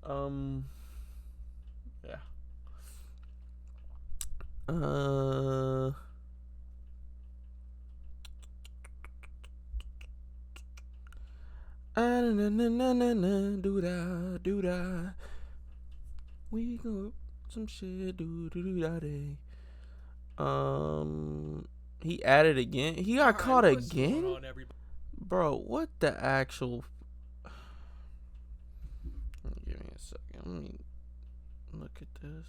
Yeah. Do da do da. We go some shit. Do da day. He added again. He got caught again. Bro, what the actual? Give me a second. Let me look at this.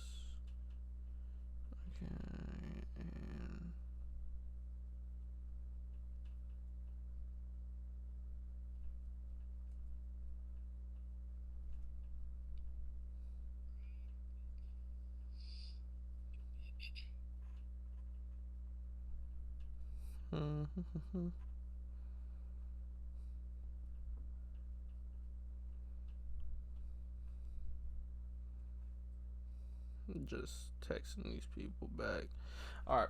Okay. Just texting these people back. All right.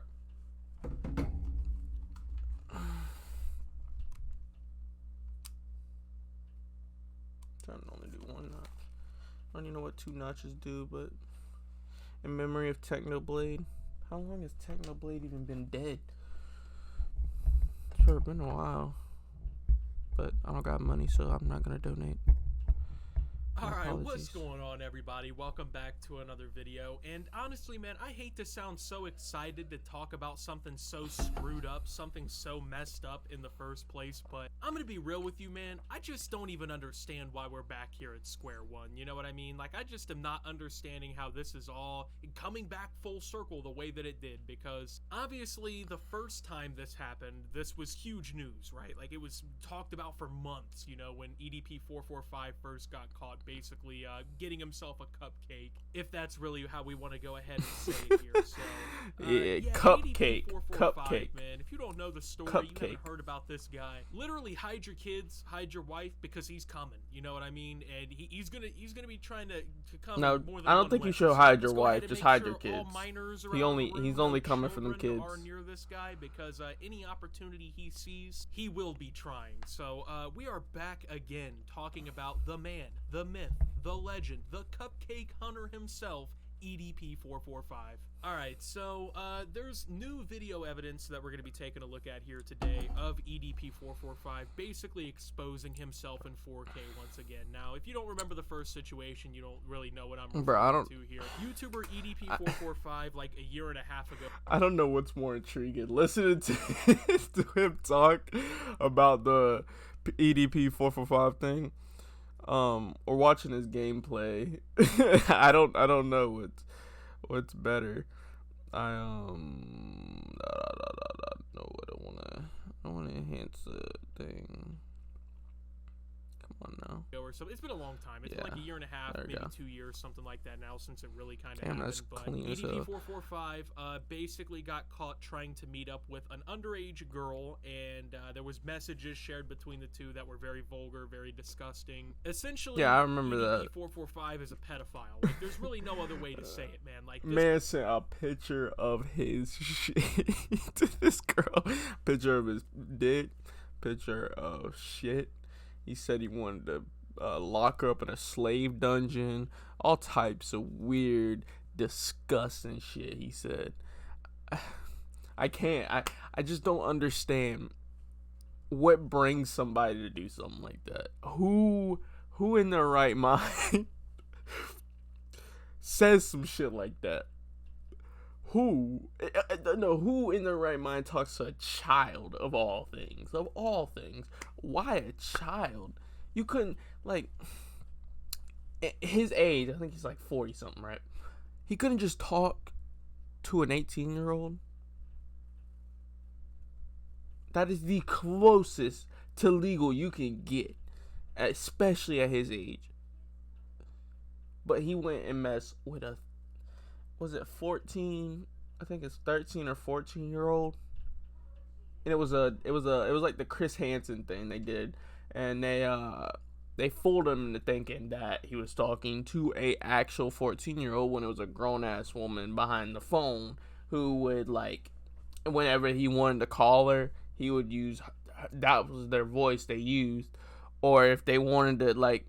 Trying to only do one notch. I don't even know what two notches do, but in memory of Technoblade. How long has Technoblade even been dead? It's sure been a while. But I don't got money, so I'm not gonna donate. Alright, what's going on, everybody? Welcome back to another video. And honestly, man, I hate to sound so excited to talk about something so screwed up, something so messed up in the first place, but I'm gonna be real with you, man. I just don't even understand why we're back here at square one. You know what I mean? Like, I just am not understanding how this is all coming back full circle the way that it did, because obviously the first time this happened, this was huge news, right? Like, it was talked about for months, you know, when Edp445 first got caught basically getting himself a cupcake, if that's really how we want to go ahead and say it here. So yeah, cupcake, man. If you don't know the story, you haven't heard about this guy. Literally, hide your kids, hide your wife, because he's coming. You know what I mean? And he's gonna be trying to come. No, more than I don't think you should hide your wife. Just hide your kids. He's only coming for them kids. Are near this guy because any opportunity he sees, he will be trying. So we are back again talking about the man, the myth, the legend, the cupcake hunter himself, Edp445. Alright, so there's new video evidence that we're going to be taking a look at here today of Edp445 basically exposing himself in 4K once again. Now, if you don't remember the first situation, you don't really know what I'm referring to here. YouTuber Edp445 like a year and a half ago. I don't know what's more intriguing, listening to him talk about the Edp445 thing, or watching his gameplay. I don't know what's better. I know what I wanna enhance the thing. Come on now. Or so it's been a long time. It's been like a year and a half, maybe 2 years, something like that now, since it really kind of happened. That's but clean as hell. Edp445 basically got caught trying to meet up with an underage girl, and there was messages shared between the two that were very vulgar, very disgusting. Essentially, yeah, I remember that. Edp445 is a pedophile. Like, there's really no other way to say it, man. Like, man sent a picture of his shit to this girl. Picture of his dick. Picture of shit. He said he wanted to lock her up in a slave dungeon. All types of weird, disgusting shit, he said. I can't. I just don't understand what brings somebody to do something like that. Who in their right mind says some shit like that? Who in their right mind talks to a child of all things? Of all things, why a child? You couldn't, like, his age, I think he's like 40 something, right? He couldn't just talk to an 18-year-old. That is the closest to legal you can get, especially at his age. But he went and messed with a, was it 14? I think it's 13 or 14-year-old. And it was like the Chris Hansen thing they did, and they fooled him into thinking that he was talking to a actual 14-year-old when it was a grown-ass woman behind the phone who would, like, whenever he wanted to call her, he would use, that was their voice they used. Or if they wanted to, like,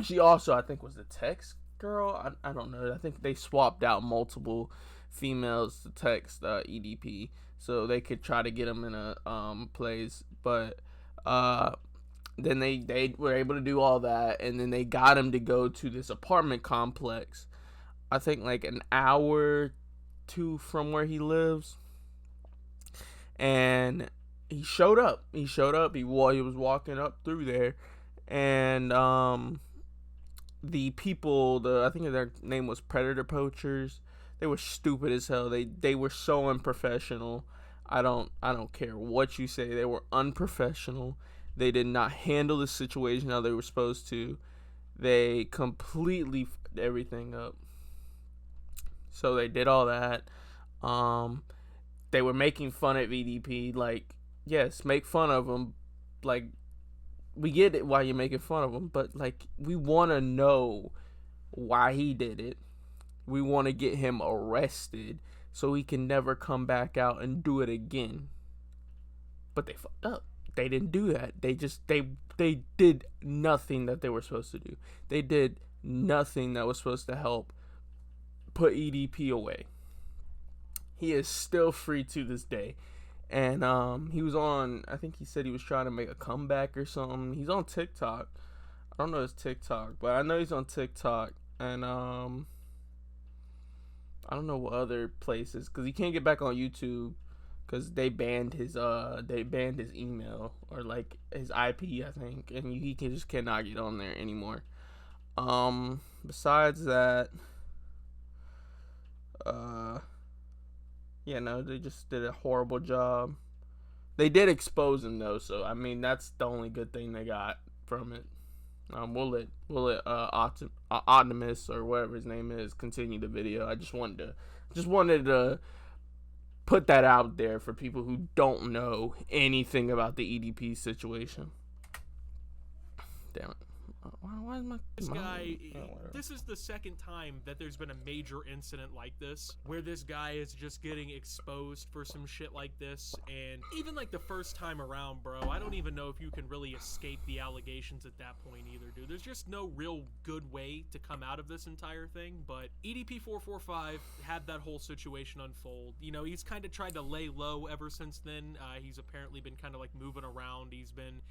She also, I think, was the text girl. I don't know. I think they swapped out multiple females to text EDP so they could try to get him in a place. But then they were able to do all that, and then they got him to go to this apartment complex. I think like an hour two from where he lives, and he showed up. He was walking up through there, and the people, I think their name was Predator Poachers. They were stupid as hell. They were so unprofessional. I don't care what you say. They were unprofessional. They did not handle the situation how they were supposed to. They completely f***ed everything up. So they did all that. They were making fun of EDP. Like, yes, make fun of him. Like, we get it why you're making fun of him, but like, we want to know why he did it. We want to get him arrested so he can never come back out and do it again. But they fucked up. They didn't do that. They did nothing that they were supposed to do. They did nothing that was supposed to help put EDP away. He is still free to this day. And he was on, I think he said he was trying to make a comeback or something. He's on TikTok. I don't know his TikTok, but I know he's on TikTok. And I don't know what other places, because he can't get back on YouTube because they banned his email, or like his IP, I think, and he just cannot get on there anymore. Besides that, yeah, no, they just did a horrible job. They did expose him though, so I mean that's the only good thing they got from it. We'll let Optimus, or whatever his name is, continue the video. I just wanted to put that out there for people who don't know anything about the EDP situation. Damn it. Why is my this guy, this is the second time that there's been a major incident like this, where this guy is just getting exposed for some shit like this. And even like the first time around, bro, I don't even know if you can really escape the allegations at that point either, dude. There's just no real good way to come out of this entire thing. But Edp445 had that whole situation unfold. You know, he's kind of tried to lay low ever since then. He's apparently been kind of like moving around. He's been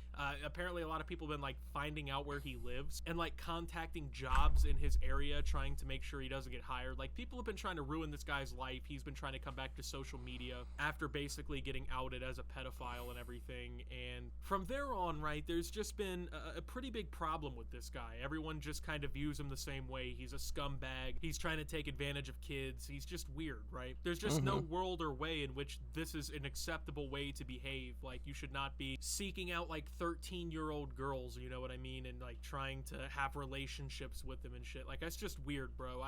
apparently a lot of people have been like finding out where he lives and like contacting jobs in his area, trying to make sure he doesn't get hired. Like, people have been trying to ruin this guy's life. He's been trying to come back to social media after basically getting outed as a pedophile and everything. And from there on, right, there's just been a pretty big problem with this guy. Everyone just kind of views him the same way. He's a scumbag. He's trying to take advantage of kids. He's just weird, right? There's just no world or way in which this is an acceptable way to behave. Like, you should not be seeking out like 13-year-old girls, you know what I mean, and like trying to have relationships with them and shit. Like, that's just weird, bro.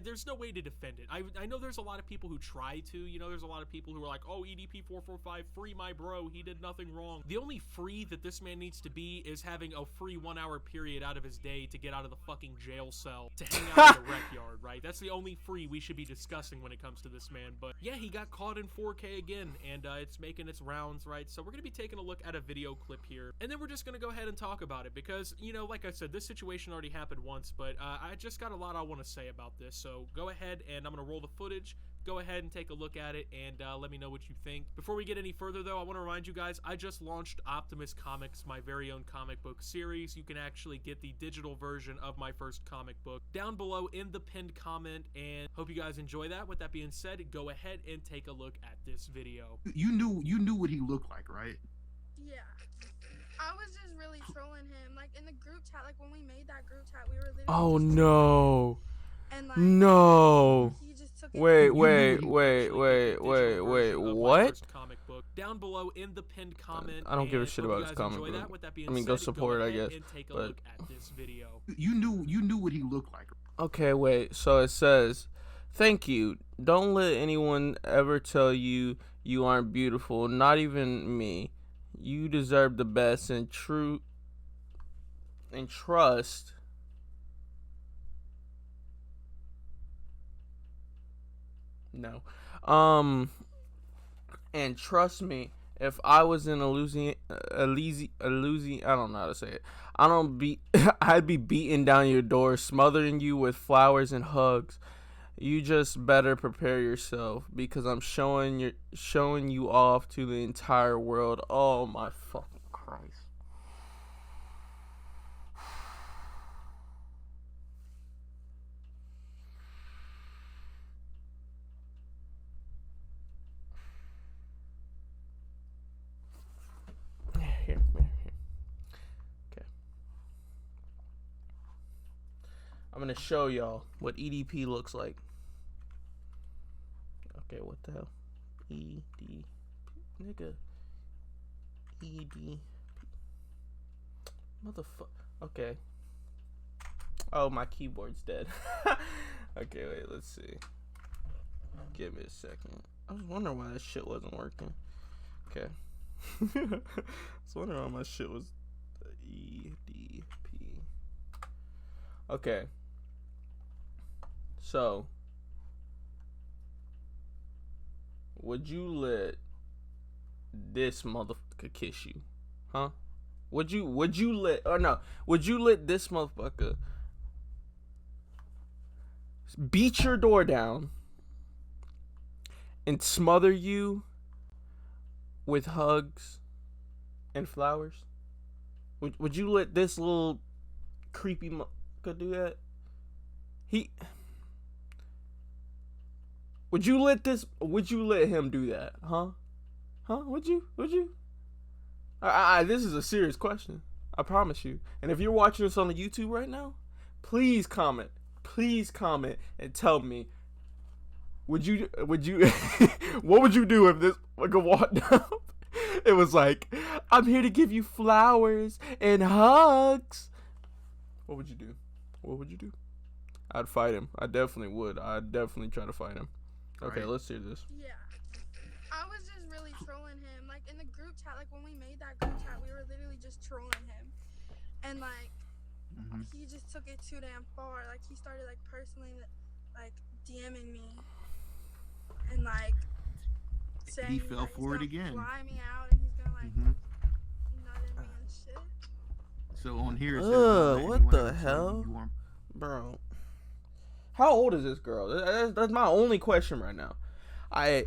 There's no way to defend it. I know there's a lot of people who try to, you know, there's a lot of people who are like, oh, EDP445, free my bro, he did nothing wrong. The only free that this man needs to be is having a free 1 hour period out of his day to get out of the fucking jail cell to hang out in the rec yard, right? That's the only free we should be discussing when it comes to this man. But yeah, he got caught in 4K again, and it's making its rounds, right? So we're gonna be taking a look at a video clip here, and then we're just gonna go ahead and talk about it, because, you know, like I said, this situation already happened once, but I just got a lot I want to say about this. So go ahead, and I'm gonna roll the footage. Go ahead and take a look at it, and let me know what you think. Before we get any further, though, I want to remind you guys, I just launched Optimus Comics, my very own comic book series. You can actually get the digital version of my first comic book down below in the pinned comment, and hope you guys enjoy that. With that being said, go ahead and take a look at this video. You knew what he looked like, right? Yeah. I was just really trolling him. Like, in the group chat, like, when we made that group chat, we were literally Oh just no. and, like, No. he just took it. Wait, what? Comic book down below in the pinned comment. I don't give a shit about his comic book. With that being I mean, said, go support it, I guess. And take a But look at this video. You knew what he looked like. okay, wait. So it says, "Thank you. Don't let anyone ever tell you you aren't beautiful. Not even me. You deserve the best, and trust." No. And trust me, If I was in I don't know how to say it. I'd be beating down your door, smothering you with flowers and hugs. You just better prepare yourself because I'm showing you off to the entire world. Oh my fucking Christ. Here. Okay. I'm gonna show y'all what EDP looks like. Okay, what the hell? ED. Nigga. ED. Motherfucker. Okay. Oh, my keyboard's dead. Okay, wait, let's see. Give me a second. I was wondering why that shit wasn't working. Okay. I was wondering why my shit was EDP. Okay. So, would you let this motherfucker kiss you? Huh? Would you let this motherfucker beat your door down and smother you with hugs and flowers? Would you let this little creepy motherfucker do that? Would you let him do that? Huh? Would you? This is a serious question. I promise you. And if you're watching this on the YouTube right now, please comment and tell me, would you what would you do if this nigga walked up? It was like, I'm here to give you flowers and hugs. What would you do? I'd fight him. I definitely would. I'd definitely try to fight him. Okay, let's hear this. Yeah. I was just really trolling him. Like, in the group chat, like, when we made that group chat, we were literally just trolling him. And, like, he just took it too damn far. Like, he started, like, personally, like, DMing me. And, like, saying he fell for it again. Fly me out and he's gonna, like, nut in me and shit. So on here it says, what the hell? Bro. How old is this girl? That's my only question right now. I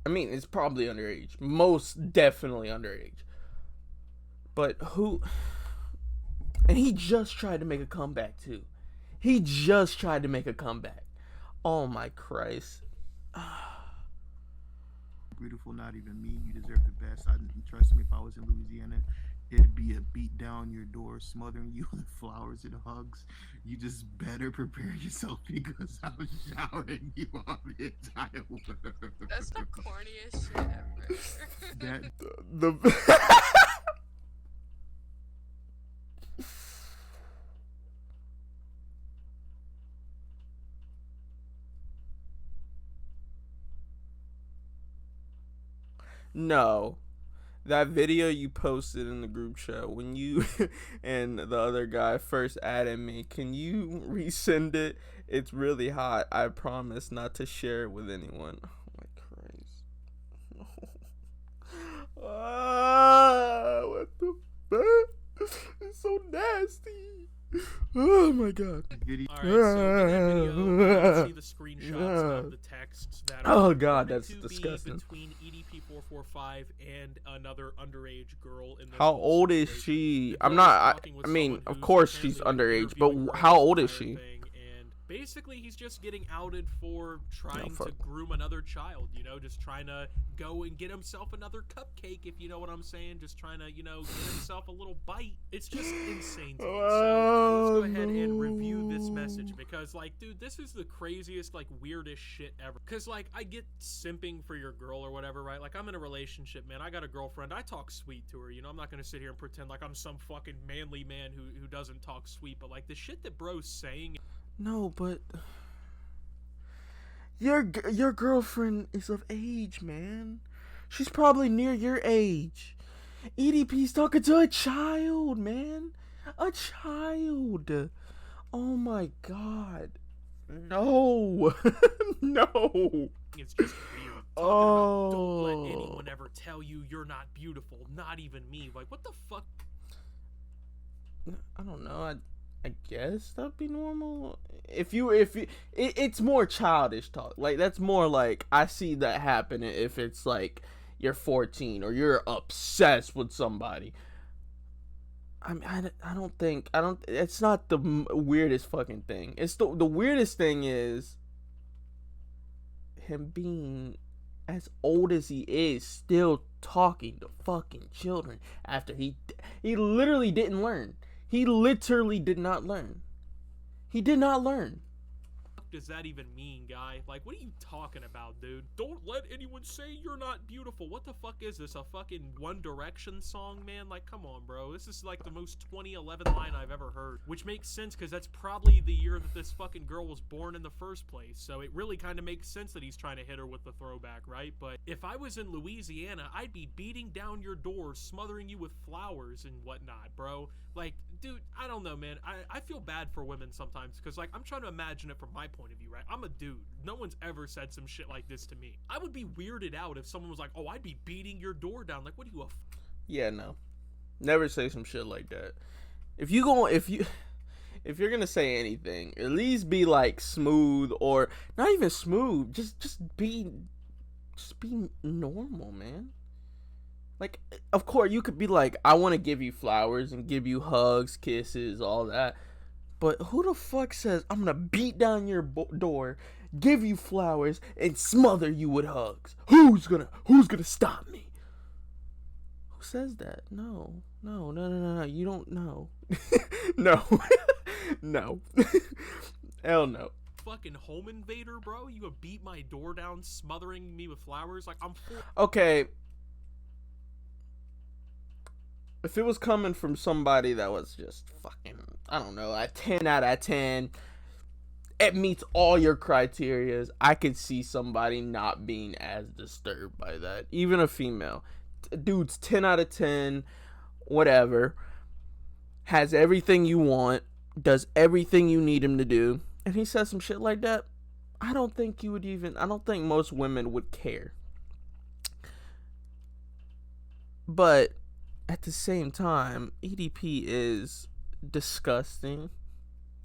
mean, it's probably underage. Most definitely underage. But who... And he just tried to make a comeback, too. Oh, my Christ. Beautiful, not even me. You deserve the best. Trust me, if I was in Louisiana, it'd be a beat down your door, smothering you with flowers and hugs. You just better prepare yourself because I'm showering you on the entire world. That's the corniest shit ever. No. That video you posted in the group chat when you and the other guy first added me, can you resend it? It's really hot. I promise not to share it with anyone. Oh my Christ. No. What the fuck? It's so nasty. Oh my God. Alright, so in that video, you can see the screenshots of the texts that oh are God, that's to be disgusting. between Edp445 and another underage girl in this How whole old is situation. she? The I'm girl is not. talking with I mean, someone of who's course she's apparently, like, underage, but interviewing her how and old is entire she? thing, and basically, he's just getting outed for trying fuck. to groom another child. You know, just trying to go and get himself another cupcake, if you know what I'm saying. Just trying to, you know, get himself a little bite. It's just insane to me. So let's go ahead and review this message because, like, dude, this is the craziest, like, weirdest shit ever. Because, like, I get simping for your girl or whatever, right? Like, I'm in a relationship, man. I got a girlfriend. I talk sweet to her. You know, I'm not gonna sit here and pretend like I'm some fucking manly man who doesn't talk sweet. But, like, the shit that bro's saying. No, but your girlfriend is of age, man. She's probably near your age. EDP's talking to a child, man. A child. Oh my God. No. No. It's just weird. about don't let anyone ever tell you you're not beautiful, not even me. Like, what the fuck? I don't know. I guess that'd be normal. It's more childish talk. Like, that's more like, I see that happening if it's like you're 14 or you're obsessed with somebody. It's not the weirdest fucking thing. It's the weirdest thing is him being as old as he is, still talking to fucking children after he literally didn't learn. He literally did not learn. He did not learn. What does that even mean, guy? Like, what are you talking about, dude? Don't let anyone say you're not beautiful. What the fuck is this? A fucking One Direction song, man? Like, come on, bro. This is like the most 2011 line I've ever heard. Which makes sense, because that's probably the year that this fucking girl was born in the first place. So it really kind of makes sense that he's trying to hit her with the throwback, right? But if I was in Louisiana, I'd be beating down your door, smothering you with flowers and whatnot, bro. Like, dude, I don't know, man. I feel bad for women sometimes, because, like, I'm trying to imagine it from my point of view, right? I'm a dude. No one's ever said some shit like this to me. I would be weirded out if someone was like, oh, I'd be beating your door down. Like, what are you, Yeah, no. Never say some shit like that. If you're gonna say anything, at least be, like, smooth, or not even smooth. Just be normal, man. Like, of course, you could be like, I want to give you flowers and give you hugs, kisses, all that. But who the fuck says, I'm going to beat down your door, give you flowers, and smother you with hugs? Who's gonna stop me? Who says that? No. You don't know. No. No. Hell no. Fucking home invader, bro? You would beat my door down, smothering me with flowers? Like, I'm... Okay. If it was coming from somebody that was just fucking, I don't know, a 10 out of 10, it meets all your criterias, I could see somebody not being as disturbed by that. Even a female. Dude's 10 out of 10, whatever, has everything you want, does everything you need him to do, and he says some shit like that, I don't think most women would care. But at the same time, EDP is disgusting.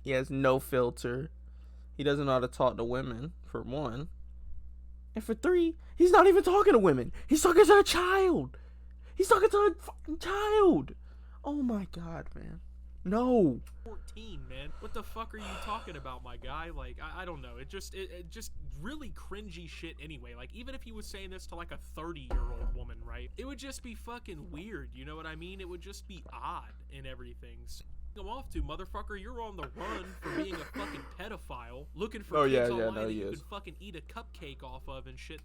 He has no filter. He doesn't know how to talk to women, for one. And for three, he's not even talking to women. He's talking to a child. He's talking to a fucking child. Oh my god, man. No. 14, man. What the fuck are you talking about, my guy? Like, I don't know. It just really cringy shit anyway. Like, even if he was saying this to, like, a 30-year-old woman, right? It would just be fucking weird, you know what I mean? It would just be odd and everything. So, I'm off to, motherfucker. You're on the run for being a fucking pedophile, looking for kids online that you can fucking eat a cupcake off of and shit.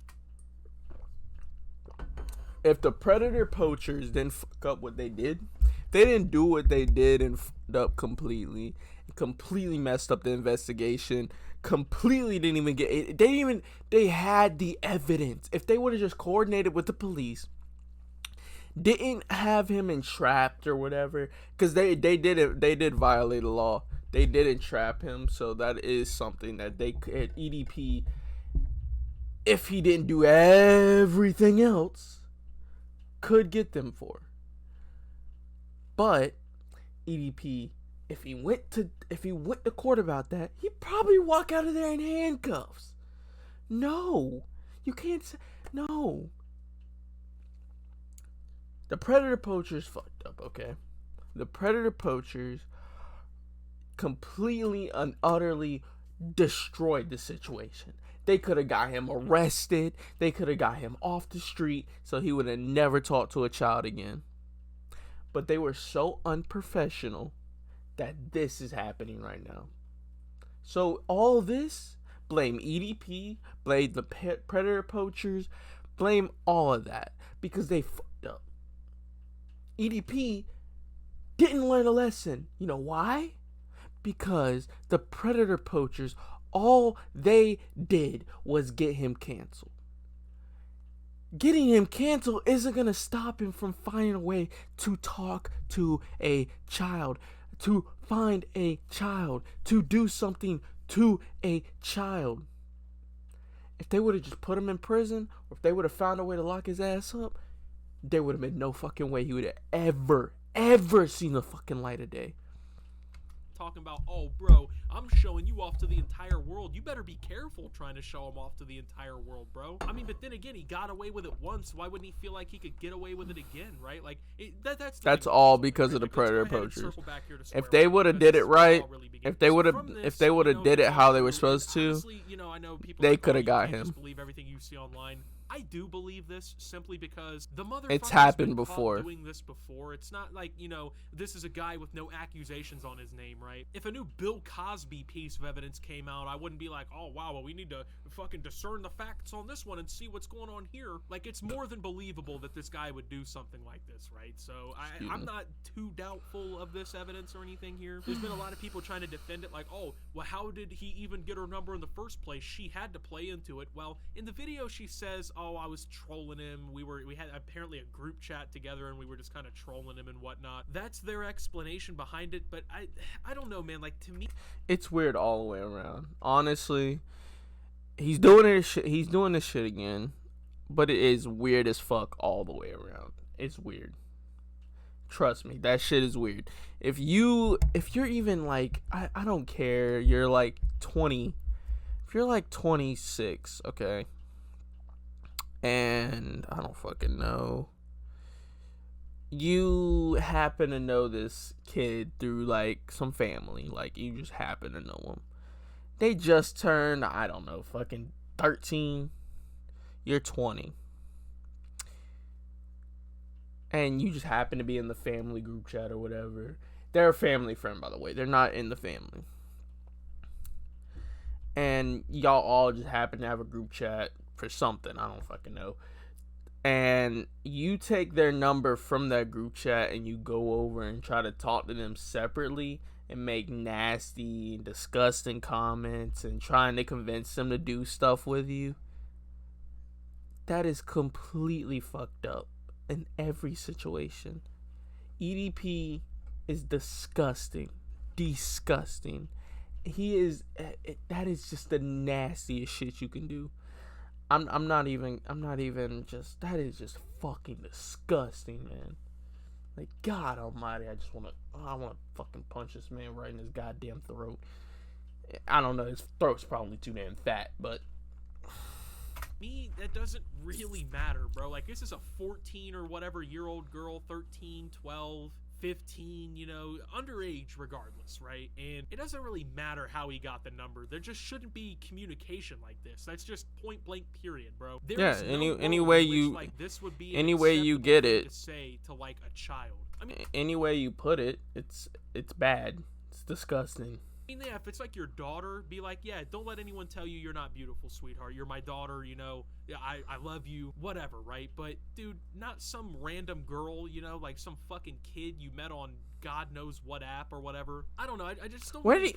If the predator poachers didn't fuck up what they did, they didn't do what they did and fucked up completely messed up the investigation, completely didn't even get it. They had the evidence. If they would have just coordinated with the police, didn't have him entrapped or whatever, because they did violate the law. They did entrap him, so that is something that they could, EDP, if he didn't do everything else, could get them for. But EDP, if he went to court about that, he'd probably walk out of there in handcuffs. No, you can't say no. The predator poachers fucked up, okay? The predator poachers completely and utterly destroyed the situation. They could have got him arrested. They could have got him off the street, so he would have never talked to a child again. But they were so unprofessional that this is happening right now. So all this, blame EDP, blame the predator poachers, blame all of that, because they fucked up. EDP didn't learn a lesson. You know why? Because the predator poachers, all they did was get him canceled. Getting him canceled isn't going to stop him from finding a way to talk to a child, to find a child, to do something to a child. If they would have just put him in prison, or if they would have found a way to lock his ass up, there would have been no fucking way he would have ever seen the fucking light of day. Talking about, oh, bro, I'm showing you off to the entire world. You better be careful trying to show him off to the entire world, bro. I mean, but then again, he got away with it once. Why wouldn't he feel like he could get away with it again, right? Like, that's all because of the predator poachers. If they would have did it right, if they would have did it how they were supposed to, honestly, I know people they could have got him. Just believe everything you see online. I do believe this simply because the motherfucker's it's happened been before. Doing this before. It's not like, this is a guy with no accusations on his name, right? If a new Bill Cosby piece of evidence came out, I wouldn't be like, oh, wow, well, we need to fucking discern the facts on this one and see what's going on here. Like, it's more than believable that this guy would do something like this, right? So I'm not too doubtful of this evidence or anything here. There's been a lot of people trying to defend it like, oh, well, how did he even get her number in the first place? She had to play into it. Well, in the video, she says, oh, I was trolling him. We had apparently a group chat together and we were just kind of trolling him and whatnot. That's their explanation behind it, but I don't know, man. Like, to me, it's weird all the way around. Honestly, he's doing this shit again, but it is weird as fuck all the way around. It's weird. Trust me, that shit is weird. If you're even like, I don't care, you're like 20. If you're like 26, okay, and I don't fucking know, you happen to know this kid through like some family, like you just happen to know him. They just turned, I don't know, fucking 13. You're 20. And you just happen to be in the family group chat or whatever. They're a family friend, by the way. They're not in the family. And y'all all just happen to have a group chat for something. I don't fucking know. And you take their number from that group chat and you go over and try to talk to them separately and make nasty and disgusting comments and trying to convince them to do stuff with you. That is completely fucked up in every situation. EDP is disgusting. Disgusting. That is just the nastiest shit you can do. I'm not even just, that is just fucking disgusting, man. Like, God almighty, I want to fucking punch this man right in his goddamn throat. I don't know, his throat's probably too damn fat, but me, that doesn't really matter, bro. Like, this is a 14 or whatever year old girl, 13, 12, 15, underage regardless, right? And it doesn't really matter how he got the number. There just shouldn't be communication like this. That's just point blank period, bro. Any way you get it to say to like a child. I mean, any way you put it, it's bad. It's disgusting. I mean, yeah, if it's like your daughter, be like, yeah, don't let anyone tell you you're not beautiful, sweetheart. You're my daughter, I love you, whatever, right? But, dude, not some random girl, like some fucking kid you met on God knows what app or whatever. I don't know, I just don't where did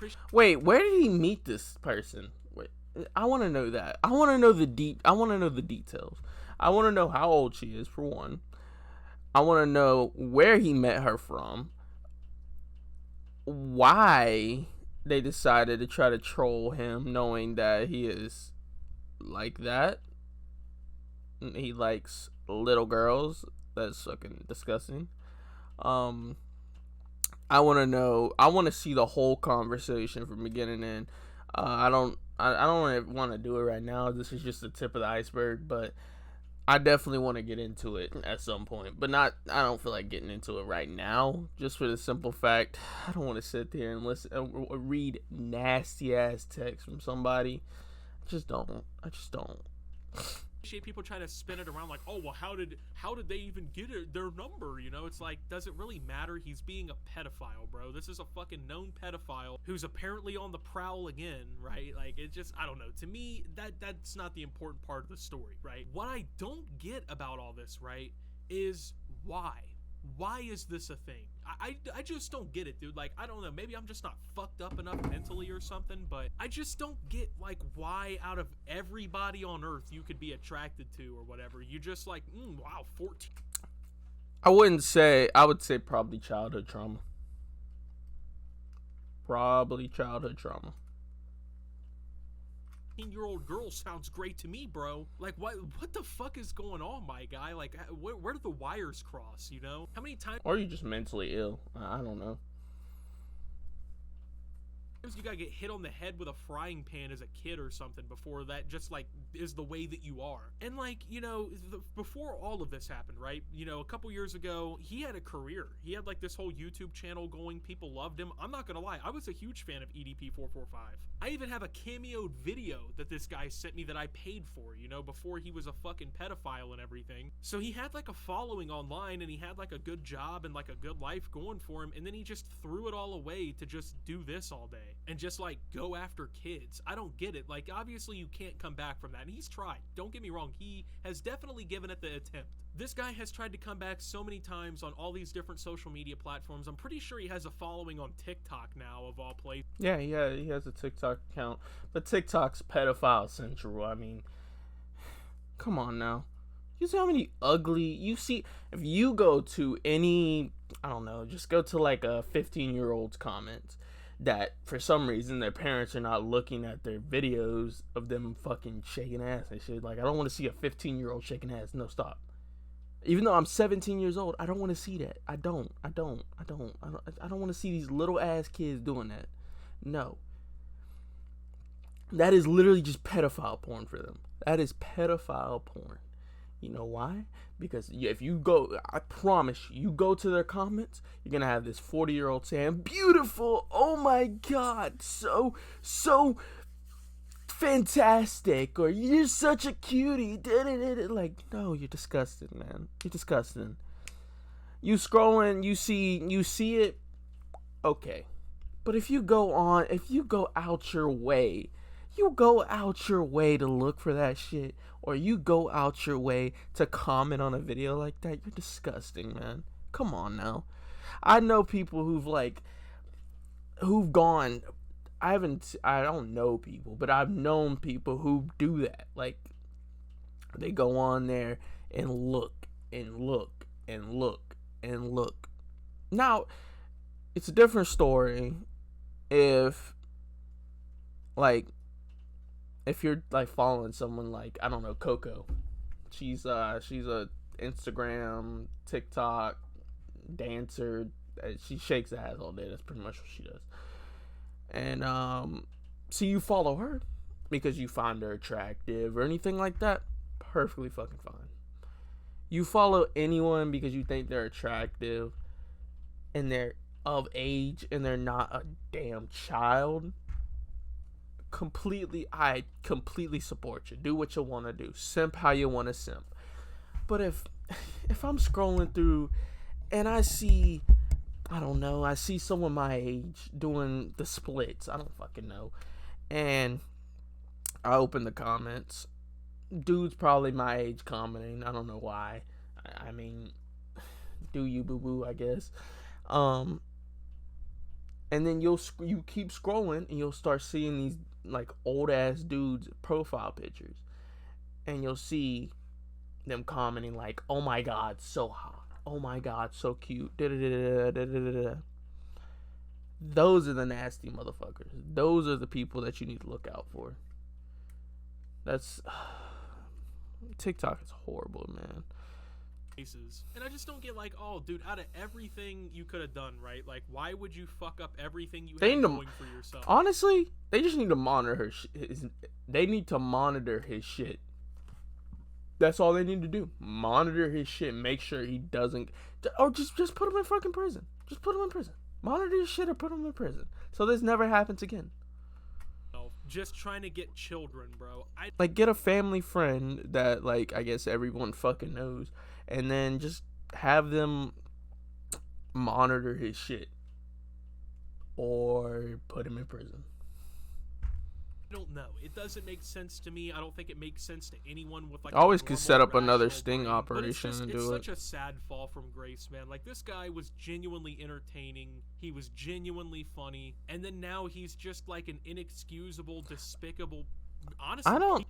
he meet this person? Wait, I want to know that. I want to know the details. I want to know how old she is, for one. I want to know where he met her from. Why they decided to try to troll him, knowing that he is like that. He likes little girls. That's fucking disgusting. I want to know. I want to see the whole conversation from beginning to end. I don't want to do it right now. This is just the tip of the iceberg, but I definitely want to get into it at some point, but I don't feel like getting into it right now, just for the simple fact, I don't want to sit there and listen, read nasty ass text from somebody. I just don't. Appreciate people trying to spin it around like, oh, well, how did they even get their number? It's like, does it really matter? He's being a pedophile, bro. This is a fucking known pedophile who's apparently on the prowl again, right? Like, it just, I don't know. To me, that's not the important part of the story, right? What I don't get about all this, right, is why? Why is this a thing? I just don't get it, dude. Like, I don't know. Maybe I'm just not fucked up enough mentally or something, but I just don't get, like, why out of everybody on Earth you could be attracted to or whatever, you just like, wow, 14. I would say probably childhood trauma. Probably childhood trauma. 15-year-old girl sounds great to me, bro. Like, what the fuck is going on, my guy? Like, where do the wires cross, you know? How many times... Or are you just mentally ill? I don't know. You gotta get hit on the head with a frying pan as a kid or something before that just, like, is the way that you are. And, like, you know, before all of this happened, right? You know, a couple years ago, he had a career. He had, like, this whole YouTube channel going. People loved him. I'm not gonna lie. I was a huge fan of Edp445. I even have a cameoed video that this guy sent me that I paid for, you know, before he was a fucking pedophile and everything. So he had, like, a following online, and he had, like, a good job and, like, a good life going for him, and then he just threw it all away to just do this all day. And just, like, go after kids. I don't get it. Like, obviously you can't come back from that. And he's tried. Don't get me wrong. He has definitely given it the attempt. This guy has tried to come back so many times on all these different social media platforms. I'm pretty sure he has a following on TikTok now, of all places. Yeah, he has a TikTok account. But TikTok's pedophile central. I mean, come on now. You see how many ugly... You see... If you go to any... I don't know. Just go to, like, a 15-year-old's comments. That for some reason their parents are not looking at their videos of them fucking shaking ass and shit. Like, I don't want to see a 15-year-old shaking ass. No, stop. Even though I'm 17 years old, I don't want to see that. I don't want to see these little ass kids doing that. No. That is literally just pedophile porn for them. That is pedophile porn. You know why? Because if you go, I promise you go to their comments, you're going to have this 40-year-old saying, beautiful, oh my God, so fantastic, or you're such a cutie, like, no, you're disgusting, man. You're disgusting. You scrolling, you see it, okay. But if you go out your way, to look for that shit, or you go out your way to comment on a video like that, you're disgusting, man. Come on now. I know people who've gone, I don't know people, but I've known people who do that. Like, they go on there and look and look and look and look. Now, it's a different story if, like, if you're, like, following someone like, I don't know, Coco. She's a Instagram, TikTok dancer. She shakes ass all day. That's pretty much what she does. And so you follow her because you find her attractive or anything like that. Perfectly fucking fine. You follow anyone because you think they're attractive and they're of age and they're not a damn child. I completely support you. Do what you want to do. Simp how you want to simp. But if I'm scrolling through and I see someone my age doing the splits, I don't fucking know, and I open the comments, dude's probably my age commenting. I don't know why. I mean, do you, boo boo? I guess. And then you keep scrolling and you'll start seeing these, like, old ass dudes' profile pictures, and you'll see them commenting like, oh my God, so hot, oh my God, so cute, Those are the nasty motherfuckers. Those are the people that you need to look out for. That's TikTok is horrible, man. And I just don't get, like, oh, dude, out of everything you could have done, right? Like, why would you fuck up everything you had going for yourself? Honestly, they just need to monitor they need to monitor his shit. That's all they need to do. Monitor his shit. Make sure he doesn't, or just put him in fucking prison. Just put him in prison. Monitor his shit or put him in prison, so this never happens again. Just trying to get children, bro. Like, get a family friend that, like, I guess everyone fucking knows, and then just have them monitor his shit or put him in prison. I don't know. It doesn't make sense to me. I don't think it makes sense to anyone with, like, always could set up another sting brain, operation and do it's it. It's such a sad fall from grace, man. Like, this guy was genuinely entertaining. He was genuinely funny, and then now he's just like an inexcusable, despicable. Honestly, I don't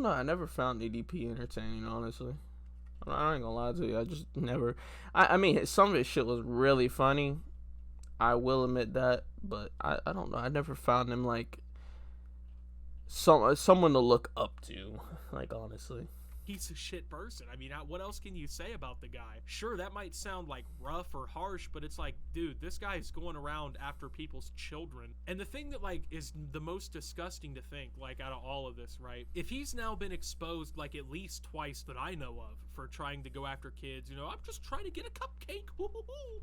know. I never found EDP entertaining, honestly. I ain't gonna lie to you. I just never. I mean, some of his shit was really funny. I will admit that, but I don't know. I never found him, like, someone to look up to, like, honestly. Piece of shit person. I mean, what else can you say about the guy? Sure, that might sound like rough or harsh, but it's like, dude, this guy's going around after people's children. And the thing that, like, is the most disgusting to think, like, out of all of this, right? If he's now been exposed, like, at least twice that I know of for trying to go after kids, you know, I'm just trying to get a cupcake.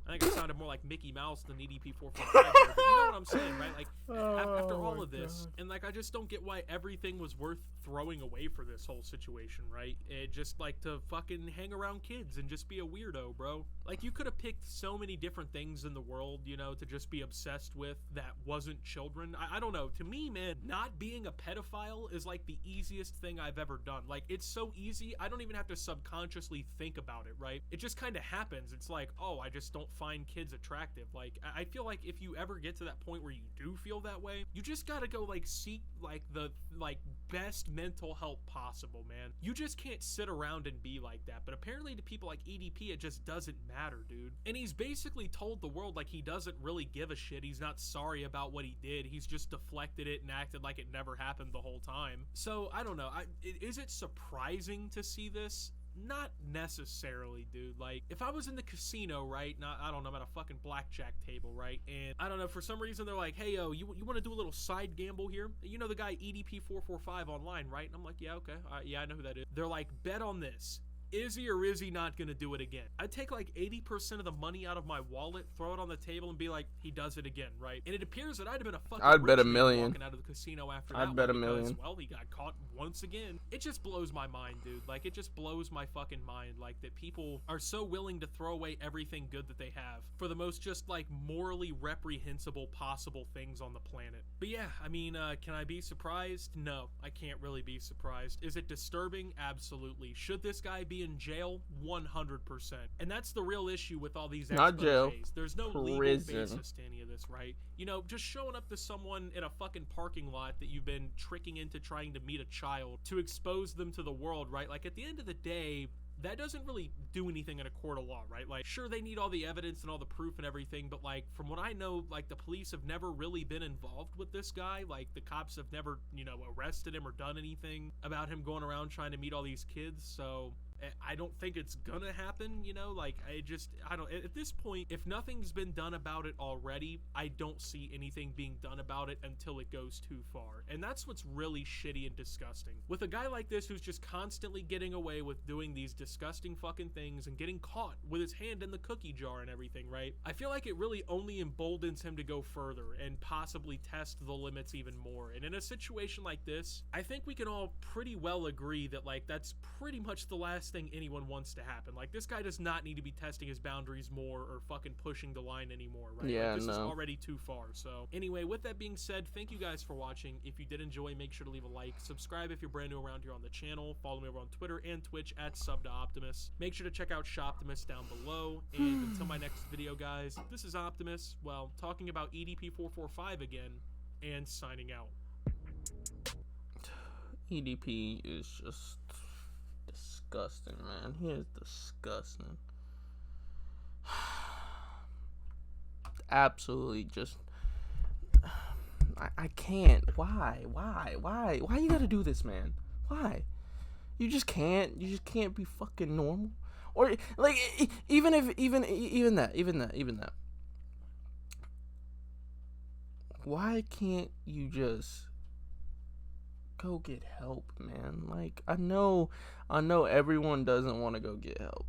I think it sounded more like Mickey Mouse than Edp445, but you know what I'm saying, right? Like, after all of this, and, like, I just don't get why everything was worth throwing away for this whole situation, right? It just, like, to fucking hang around kids and just be a weirdo, bro. Like, you could have picked so many different things in the world, you know, to just be obsessed with that wasn't children. I don't know. To me, man, not being a pedophile is, like, the easiest thing I've ever done. Like, it's so easy, I don't even have to subconsciously think about it, right? It just kind of happens. It's like, oh, I just don't find kids attractive. Like, I feel like if you ever get to that point where you do feel that way, you just gotta go, like, seek, like, the, like, best mental help possible, man. You just can't sit around and be like that. But apparently to people like EDP, it just doesn't matter, dude. And he's basically told the world, like, he doesn't really give a shit. He's not sorry about what he did. He's just deflected it and acted like it never happened the whole time. So, I don't know. Is it surprising to see this? Not necessarily, dude. Like, if I was in the casino, right, I don't know, I'm at a fucking blackjack table, right, and I don't know, for some reason they're like, hey, yo, you want to do a little side gamble here? You know the guy Edp445 online, right? And I'm like, yeah, okay, yeah, I know who that is. They're like, bet on this. Is he or is he not gonna do it again? I'd take like 80% of the money out of my wallet, throw it on the table, and be like, he does it again, right? And it appears that I'd have been a fucking I'd bet rich $1 man million. walking out of the casino after that. I'd bet $1 because, million. well, he got caught once again. It just blows my mind, dude. Like, it just blows my fucking mind, like, that people are so willing to throw away everything good that they have for the most just, like, morally reprehensible possible things on the planet. But yeah, I mean, can I be surprised? No, I can't really be surprised. Is it disturbing? Absolutely. Should this guy be in jail? 100%. And that's the real issue with all these Not jail. exposés. There's no legal Prison. basis to any of this, right? You know, just showing up to someone in a fucking parking lot that you've been tricking into trying to meet a child to expose them to the world, right? Like, at the end of the day, that doesn't really do anything in a court of law, right? Like, sure, they need all the evidence and all the proof and everything, but, like, from what I know, like, the police have never really been involved with this guy. Like, the cops have never, you know, arrested him or done anything about him going around trying to meet all these kids, so I don't think it's gonna happen, you know? Like, at this point, if nothing's been done about it already, I don't see anything being done about it until it goes too far. And that's what's really shitty and disgusting. With a guy like this who's just constantly getting away with doing these disgusting fucking things and getting caught with his hand in the cookie jar and everything, right? I feel like it really only emboldens him to go further and possibly test the limits even more. And in a situation like this, I think we can all pretty well agree that, like, that's pretty much the last thing anyone wants to happen. Like, this guy does not need to be testing his boundaries more or fucking pushing the line anymore, right? Yeah, like, this is no. already too far. So anyway, with that being said, thank you guys for watching. If you did enjoy, make sure to leave a like, subscribe if you're brand new around here on the channel, follow me over on Twitter and Twitch at @SubToOptimus. Make sure to check out Shoptimus down below, and until my next video, guys, this is Optimus, well, talking about Edp445 again, and signing out. EDP is just disgusting, man. He is disgusting. Absolutely just... I can't. Why you gotta do this, man? Why? You just can't be fucking normal? Or, like, even that. Why can't you just go get help, man? Like, I know everyone doesn't want to go get help.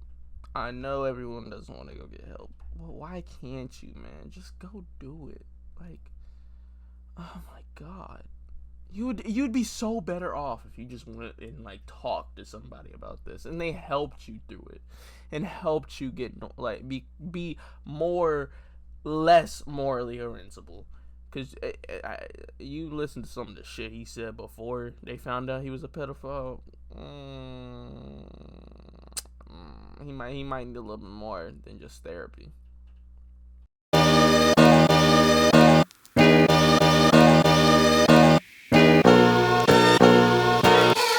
Well, why can't you, man? Just go do it. Like, oh my god. You'd be so better off if you just went and, like, talked to somebody about this and they helped you through it and helped you get, like, be less morally irreversible. Cause you listen to some of the shit he said before they found out he was a pedophile. He might need a little bit more than just therapy.